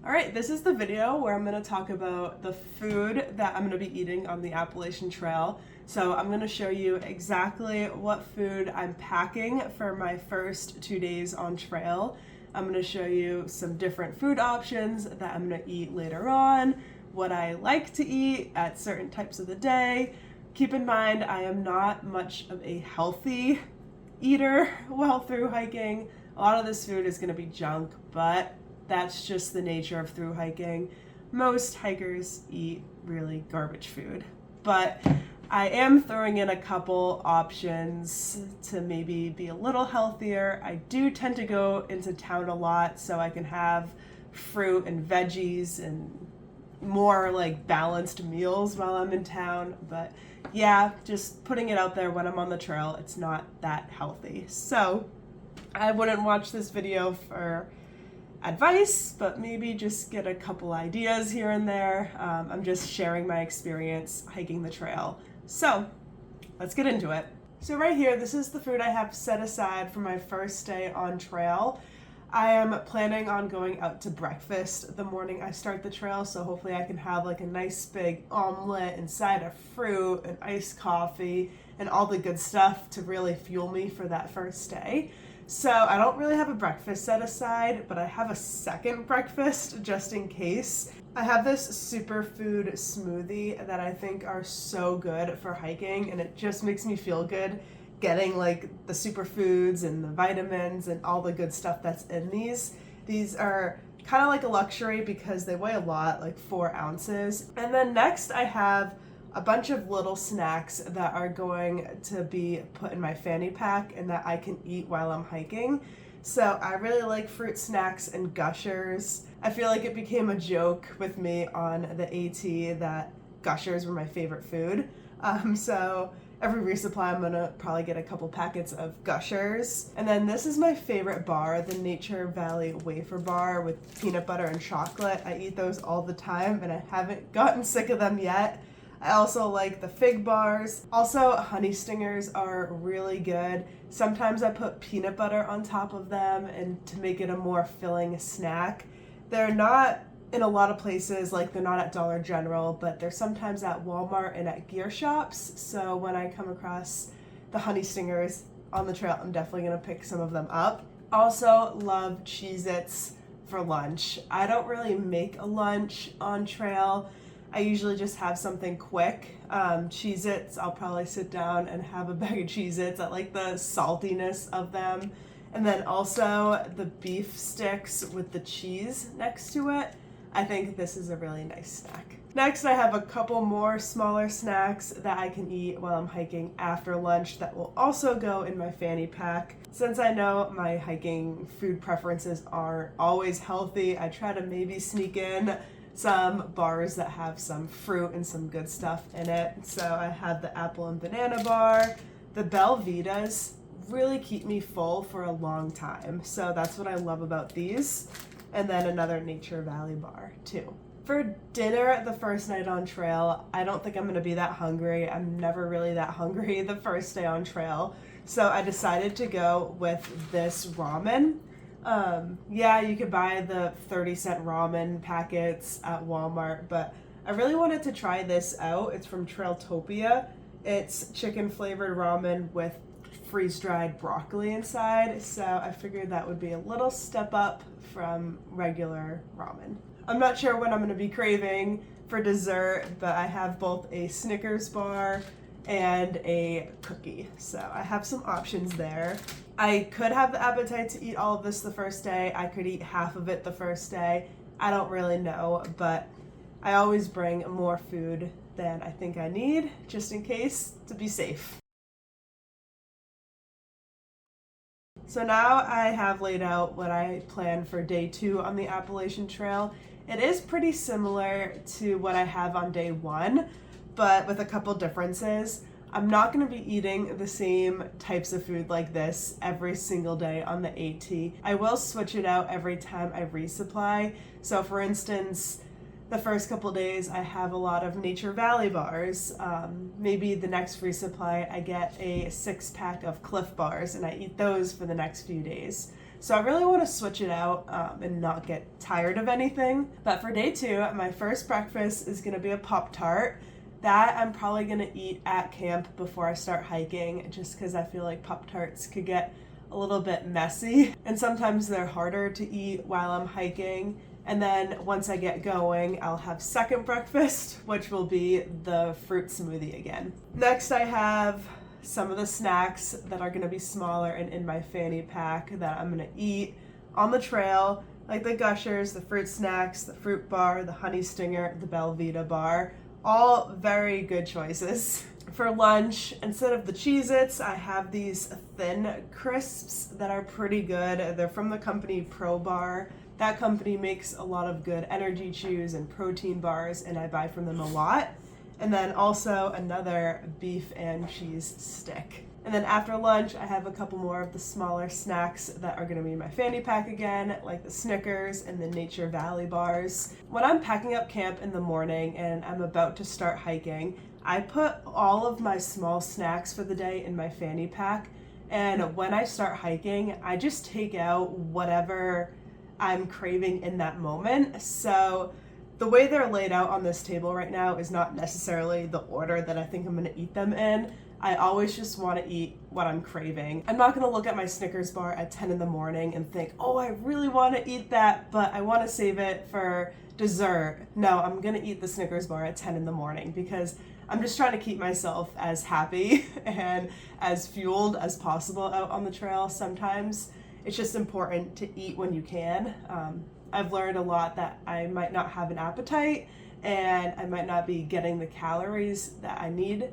Alright, this is the video where I'm going to talk about the food that I'm going to be eating on the Appalachian Trail. So I'm going to show you exactly what food I'm packing for my first 2 days on trail. I'm going to show you some different food options that I'm going to eat later on, what I like to eat at certain types of the day. Keep in mind, I am not much of a healthy eater while through hiking. A lot of this food is going to be junk, but that's just the nature of through hiking. Most hikers eat really garbage food, but I am throwing in a couple options to maybe be a little healthier. I do tend to go into town a lot so I can have fruit and veggies and more like balanced meals while I'm in town. But yeah, just putting it out there, when I'm on the trail, it's not that healthy. So I wouldn't watch this video for advice, but maybe just get a couple ideas here and there. I'm just sharing my experience hiking the trail. So let's get into it. So right here, this is the food I have set aside for my first day on trail. I am planning on going out to breakfast the morning I start the trail, so hopefully I can have like a nice big omelet inside of fruit and iced coffee and all the good stuff to really fuel me for that first day. So I don't really have a breakfast set aside, but I have a second breakfast just in case. I have this superfood smoothie that I think are so good for hiking, and it just makes me feel good getting like the superfoods and the vitamins and all the good stuff that's in these. These are kind of like a luxury because they weigh a lot, like 4 ounces. And then next I have a bunch of little snacks that are going to be put in my fanny pack and that I can eat while I'm hiking. So I really like fruit snacks and Gushers. I feel like it became a joke with me on the AT that Gushers were my favorite food. So every resupply I'm gonna probably get a couple packets of Gushers. And then this is my favorite bar, the Nature Valley wafer bar with peanut butter and chocolate. I eat those all the time and I haven't gotten sick of them yet. I also like the fig bars. Also, honey stingers are really good. Sometimes I put peanut butter on top of them and to make it a more filling snack. They're not in a lot of places, like they're not at Dollar General, but they're sometimes at Walmart and at gear shops. So when I come across the honey stingers on the trail, I'm definitely gonna pick some of them up. Also love Cheez-Its for lunch. I don't really make a lunch on trail. I usually just have something quick. Cheez-Its, I'll probably sit down and have a bag of Cheez-Its. I like the saltiness of them. And then also the beef sticks with the cheese next to it. I think this is a really nice snack. Next, I have a couple more smaller snacks that I can eat while I'm hiking after lunch that will also go in my fanny pack. Since I know my hiking food preferences aren't always healthy, I try to maybe sneak in some bars that have some fruit and some good stuff in it. So I have the apple and banana bar. The Belvitas really keep me full for a long time. So that's what I love about these. And then another Nature Valley bar too. For dinner the first night on trail, I don't think I'm gonna be that hungry. I'm never really that hungry the first day on trail. So I decided to go with this ramen. Yeah, you could buy the 30-cent ramen packets at Walmart, but I really wanted to try this out. It's from Trailtopia. It's chicken flavored ramen with freeze-dried broccoli inside, so I figured that would be a little step up from regular ramen. I'm not sure what I'm going to be craving for dessert, but I have both a Snickers bar and a cookie, so I have some options there. I could have the appetite to eat all of this the first day. I could eat half of it the first day. I don't really know, but I always bring more food than I think I need, just in case, to be safe. So now I have laid out what I plan for day 2 on the Appalachian Trail. It is pretty similar to what I have on day 1, but with a couple differences. I'm not going to be eating the same types of food like this every single day on the AT. I will switch it out every time I resupply. So for instance, the first couple days I have a lot of Nature Valley bars. Maybe the next resupply I get a 6-pack of Cliff bars and I eat those for the next few days. So I really want to switch it out and not get tired of anything. But for day 2, my first breakfast is going to be a Pop-Tart. That I'm probably going to eat at camp before I start hiking, just because I feel like Pop-Tarts could get a little bit messy. And sometimes they're harder to eat while I'm hiking. And then once I get going, I'll have second breakfast, which will be the fruit smoothie again. Next, I have some of the snacks that are going to be smaller and in my fanny pack that I'm going to eat on the trail, like the Gushers, the fruit snacks, the fruit bar, the honey stinger, the Belvita bar. All very good choices. For lunch, instead of the Cheez-Its, I have these thin crisps that are pretty good. They're from the company Pro Bar. That company makes a lot of good energy chews and protein bars, and I buy from them a lot. And then also another beef and cheese stick. And then after lunch, I have a couple more of the smaller snacks that are going to be in my fanny pack again, like the Snickers and the Nature Valley bars. When I'm packing up camp in the morning and I'm about to start hiking, I put all of my small snacks for the day in my fanny pack. And when I start hiking, I just take out whatever I'm craving in that moment. So the way they're laid out on this table right now is not necessarily the order that I think I'm going to eat them in. I always just want to eat what I'm craving. I'm not going to look at my Snickers bar at 10 in the morning and think, oh, I really want to eat that, but I want to save it for dessert. No, I'm going to eat the Snickers bar at 10 in the morning because I'm just trying to keep myself as happy and as fueled as possible out on the trail. Sometimes it's just important to eat when you can. I've learned a lot that I might not have an appetite and I might not be getting the calories that I need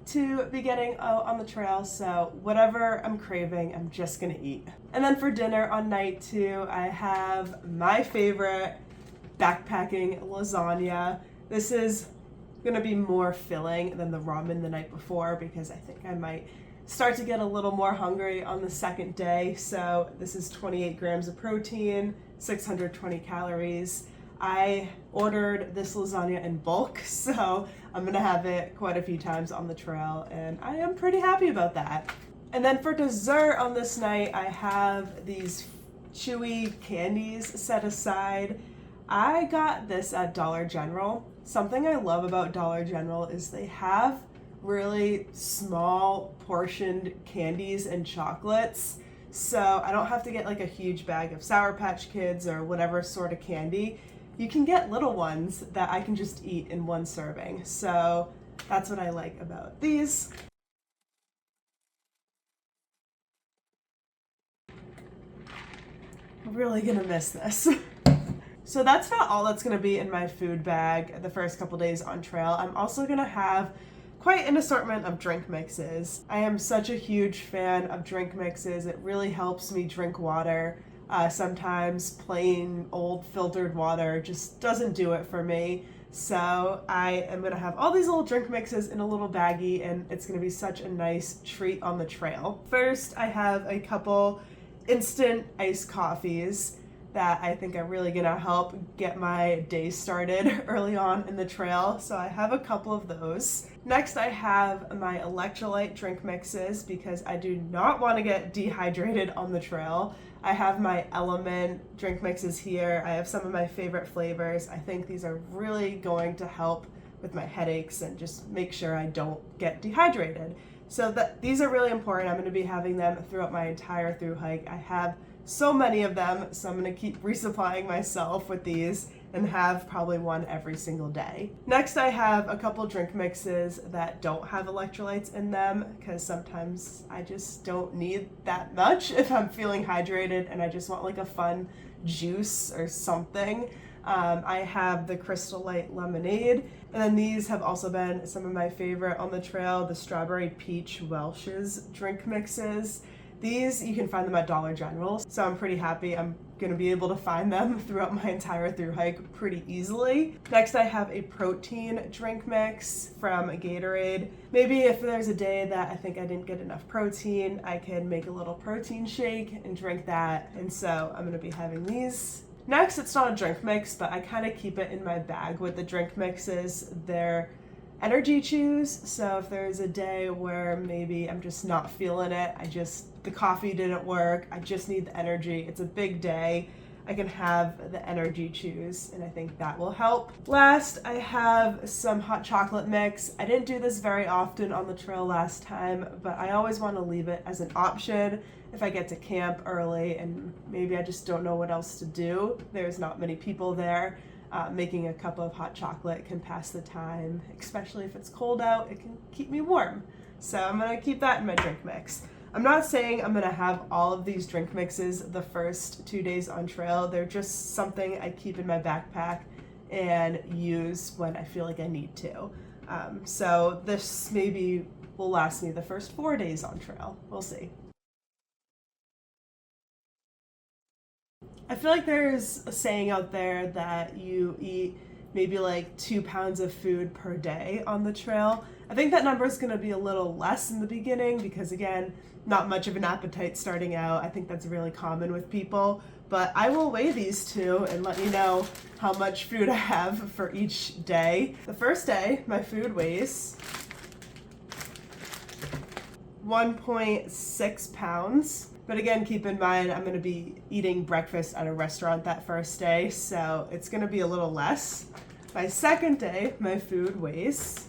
to be getting out on the trail. So whatever I'm craving, I'm just gonna eat. And then for dinner on night 2, I have my favorite backpacking lasagna. This is gonna be more filling than the ramen the night before because I think I might start to get a little more hungry on the second day. So this is 28 grams of protein, 620 calories. I ordered this lasagna in bulk, so I'm gonna have it quite a few times on the trail, and I am pretty happy about that. And then for dessert on this night, I have these chewy candies set aside. I got this at Dollar General. Something I love about Dollar General is they have really small portioned candies and chocolates. So I don't have to get like a huge bag of Sour Patch Kids or whatever sort of candy. You can get little ones that I can just eat in one serving. So that's what I like about these. I'm really gonna miss this. So that's not all that's gonna be in my food bag the first couple days on trail. I'm also gonna have quite an assortment of drink mixes. I am such a huge fan of drink mixes. It really helps me drink water. Sometimes plain old filtered water just doesn't do it for me. So I am gonna have all these little drink mixes in a little baggie, and it's gonna be such a nice treat on the trail. First, I have a couple instant iced coffees that I think are really gonna help get my day started early on in the trail. So I have a couple of those. Next, I have my electrolyte drink mixes because I do not want to get dehydrated on the trail. I have my Element drink mixes here. I have some of my favorite flavors. I think these are really going to help with my headaches and just make sure I don't get dehydrated. So these are really important. I'm going to be having them throughout my entire thru hike. I have so many of them, so I'm going to keep resupplying myself with these and have probably one every single day. Next, I have a couple drink mixes that don't have electrolytes in them because sometimes I just don't need that much if I'm feeling hydrated and I just want like a fun juice or something. I have the Crystal Light Lemonade, and then these have also been some of my favorite on the trail, the Strawberry Peach Welch's drink mixes. These, you can find them at Dollar General, so I'm pretty happy I'm gonna be able to find them throughout my entire thru hike pretty easily. Next, I have a protein drink mix from Gatorade. Maybe if there's a day that I think I didn't get enough protein, I can make a little protein shake and drink that, and so I'm gonna be having these. Next, it's not a drink mix, but I kind of keep it in my bag with the drink mixes. They're energy chews, so if there's a day where maybe I'm just not feeling it, I just the coffee didn't work, I just need the energy, it's a big day, I can have the energy chews, and I think that will help. Last, I have some hot chocolate mix. I didn't do this very often on the trail last time, but I always want to leave it as an option if I get to camp early and maybe I just don't know what else to do. There's not many people there. Making a cup of hot chocolate can pass the time, especially if it's cold out, it can keep me warm. So I'm gonna keep that in my drink mix. I'm not saying I'm gonna have all of these drink mixes the first 2 days on trail. They're just something I keep in my backpack and use when I feel like I need to. So this maybe will last me the first 4 days on trail. We'll see. I feel like there's a saying out there that you eat maybe like 2 pounds of food per day on the trail. I think that number is going to be a little less in the beginning because, again, not much of an appetite starting out. I think that's really common with people. But I will weigh these two and let you know how much food I have for each day. The first day, my food weighs 1.6 pounds. But again, keep in mind, I'm going to be eating breakfast at a restaurant that first day, so it's going to be a little less. My second day, my food weighs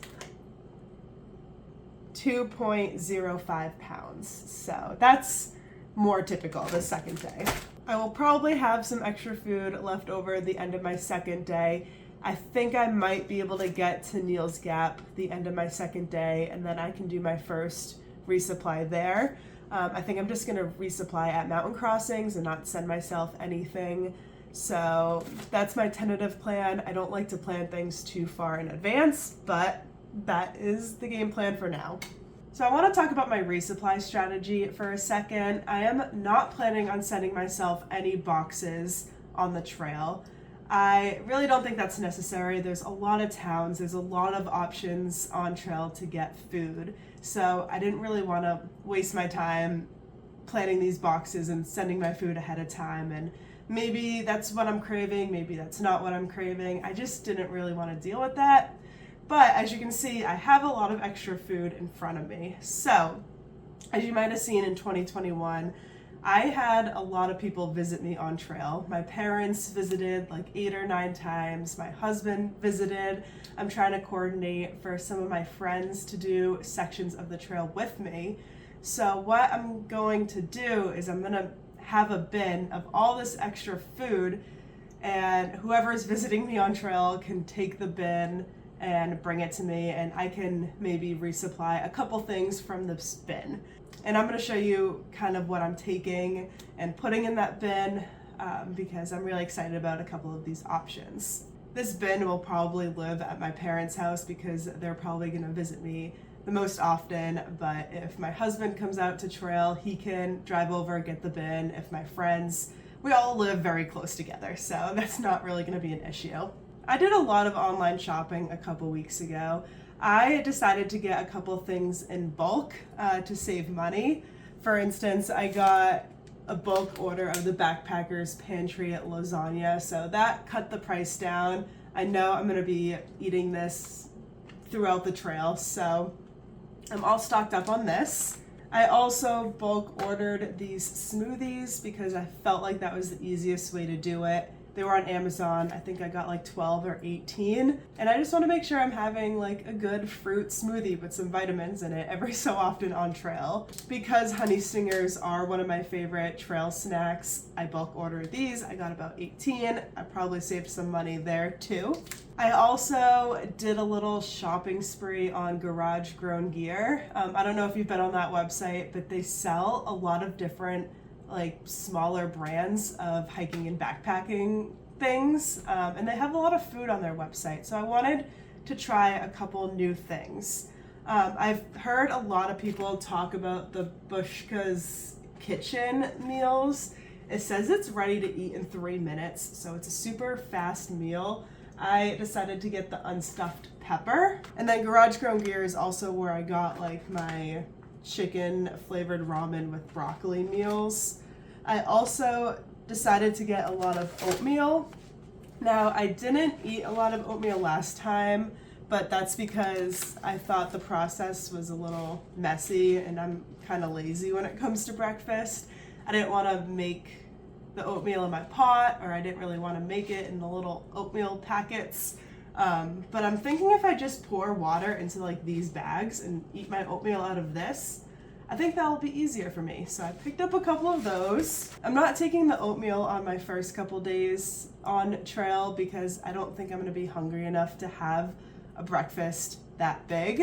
2.05 pounds. So that's more typical the second day. I will probably have some extra food left over at the end of my second day. I think I might be able to get to Neal's Gap the end of my second day, and then I can do my first resupply there. I think I'm just going to resupply at mountain crossings and not send myself anything. So that's my tentative plan. I don't like to plan things too far in advance, but that is the game plan for now. So I want to talk about my resupply strategy for a second. I am not planning on sending myself any boxes on the trail. I really don't think that's necessary. There's a lot of towns, there's a lot of options on trail to get food. So I didn't really want to waste my time planning these boxes and sending my food ahead of time. And maybe that's what I'm craving, maybe that's not what I'm craving. I just didn't really want to deal with that. But as you can see, I have a lot of extra food in front of me. So as you might have seen in 2021, I had a lot of people visit me on trail. My parents visited like 8 or 9 times. My husband visited. I'm trying to coordinate for some of my friends to do sections of the trail with me. So what I'm going to do is I'm going to have a bin of all this extra food, and whoever's visiting me on trail can take the bin and bring it to me, and I can maybe resupply a couple things from this bin. And I'm going to show you kind of what I'm taking and putting in that bin because I'm really excited about a couple of these options. This bin will probably live at my parents' house because they're probably going to visit me the most often, but if my husband comes out to trail, he can drive over, get the bin. If my friends, we all live very close together, so that's not really going to be an issue. I did a lot of online shopping a couple weeks ago. I decided to get a couple things in bulk to save money. For instance, I got a bulk order of the Backpackers Pantry lasagna, so that cut the price down. I know I'm going to be eating this throughout the trail, so I'm all stocked up on this. I also bulk ordered these smoothies because I felt like that was the easiest way to do it. They were on Amazon. I think I got like 12 or 18. And I just want to make sure I'm having like a good fruit smoothie with some vitamins in it every so often on trail. Because honey stingers are one of my favorite trail snacks, I bulk ordered these. I got about 18. I probably saved some money there too. I also did a little shopping spree on Garage Grown Gear. I don't know if you've been on that website, but they sell a lot of different like smaller brands of hiking and backpacking things, and they have a lot of food on their website, so I wanted to try a couple new things. I've heard a lot of people talk about the Bushka's Kitchen meals. It says it's ready to eat in 3 minutes, so it's a super fast meal. I decided to get the unstuffed pepper, and then Garage Grown Gear is also where I got like my chicken flavored ramen with broccoli meals. I also decided to get a lot of oatmeal. Now, I didn't eat a lot of oatmeal last time, but that's because I thought the process was a little messy, and I'm kind of lazy when it comes to breakfast. I didn't want to make the oatmeal in my pot, or I didn't really want to make it in the little oatmeal packets. But I'm thinking if I just pour water into like these bags and eat my oatmeal out of this, I think that'll be easier for me. So I picked up a couple of those. I'm not taking the oatmeal on my first couple days on trail because I don't think I'm gonna be hungry enough to have a breakfast that big.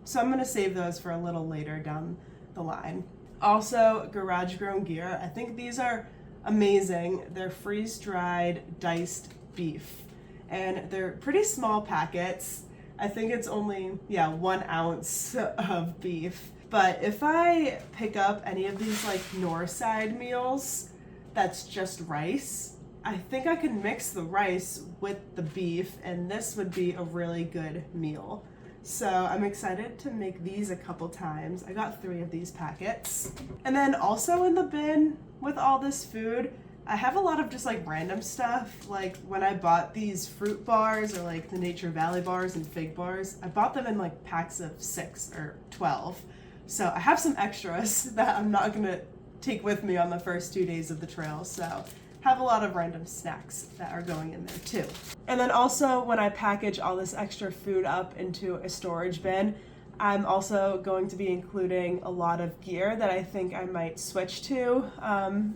So I'm gonna save those for a little later down the line. Also, garage grown gear. I think these are amazing. They're freeze-dried diced beef, and they're pretty small packets. I think it's only 1 ounce of beef. But if I pick up any of these like north side meals that's just rice, I think I can mix the rice with the beef, and this would be a really good meal. So I'm excited to make these a couple times. I got 3 of these packets. And then also in the bin with all this food, I have a lot of just like random stuff. Like when I bought these fruit bars or like the Nature Valley bars and fig bars, I bought them in like packs of 6 or 12. So I have some extras that I'm not gonna take with me on the first 2 days of the trail. So have a lot of random snacks that are going in there too. And then also when I package all this extra food up into a storage bin, I'm also going to be including a lot of gear that I think I might switch to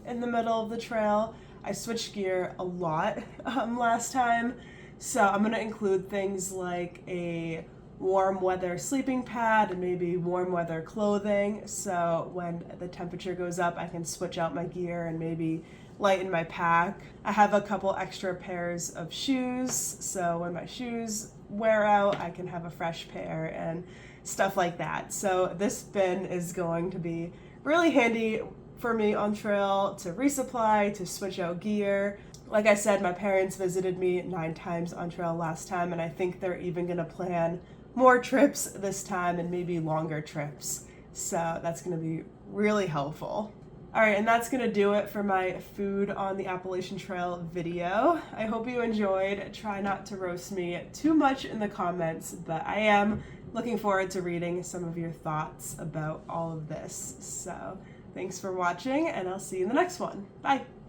in the middle of the trail. I switched gear a lot last time, so I'm going to include things like a warm weather sleeping pad and maybe warm weather clothing, so when the temperature goes up I can switch out my gear and maybe lighten my pack. I have a couple extra pairs of shoes, so when my shoes wear out I can have a fresh pair and stuff like that. So this bin is going to be really handy for me on trail to resupply, to switch out gear. Like I said, my parents visited me 9 times on trail last time, and I think they're even gonna plan more trips this time and maybe longer trips. So that's gonna be really helpful. All right, and that's gonna do it for my food on the Appalachian Trail video. I hope you enjoyed. Try not to roast me too much in the comments, but I am looking forward to reading some of your thoughts about all of this. So thanks for watching, and I'll see you in the next one. Bye.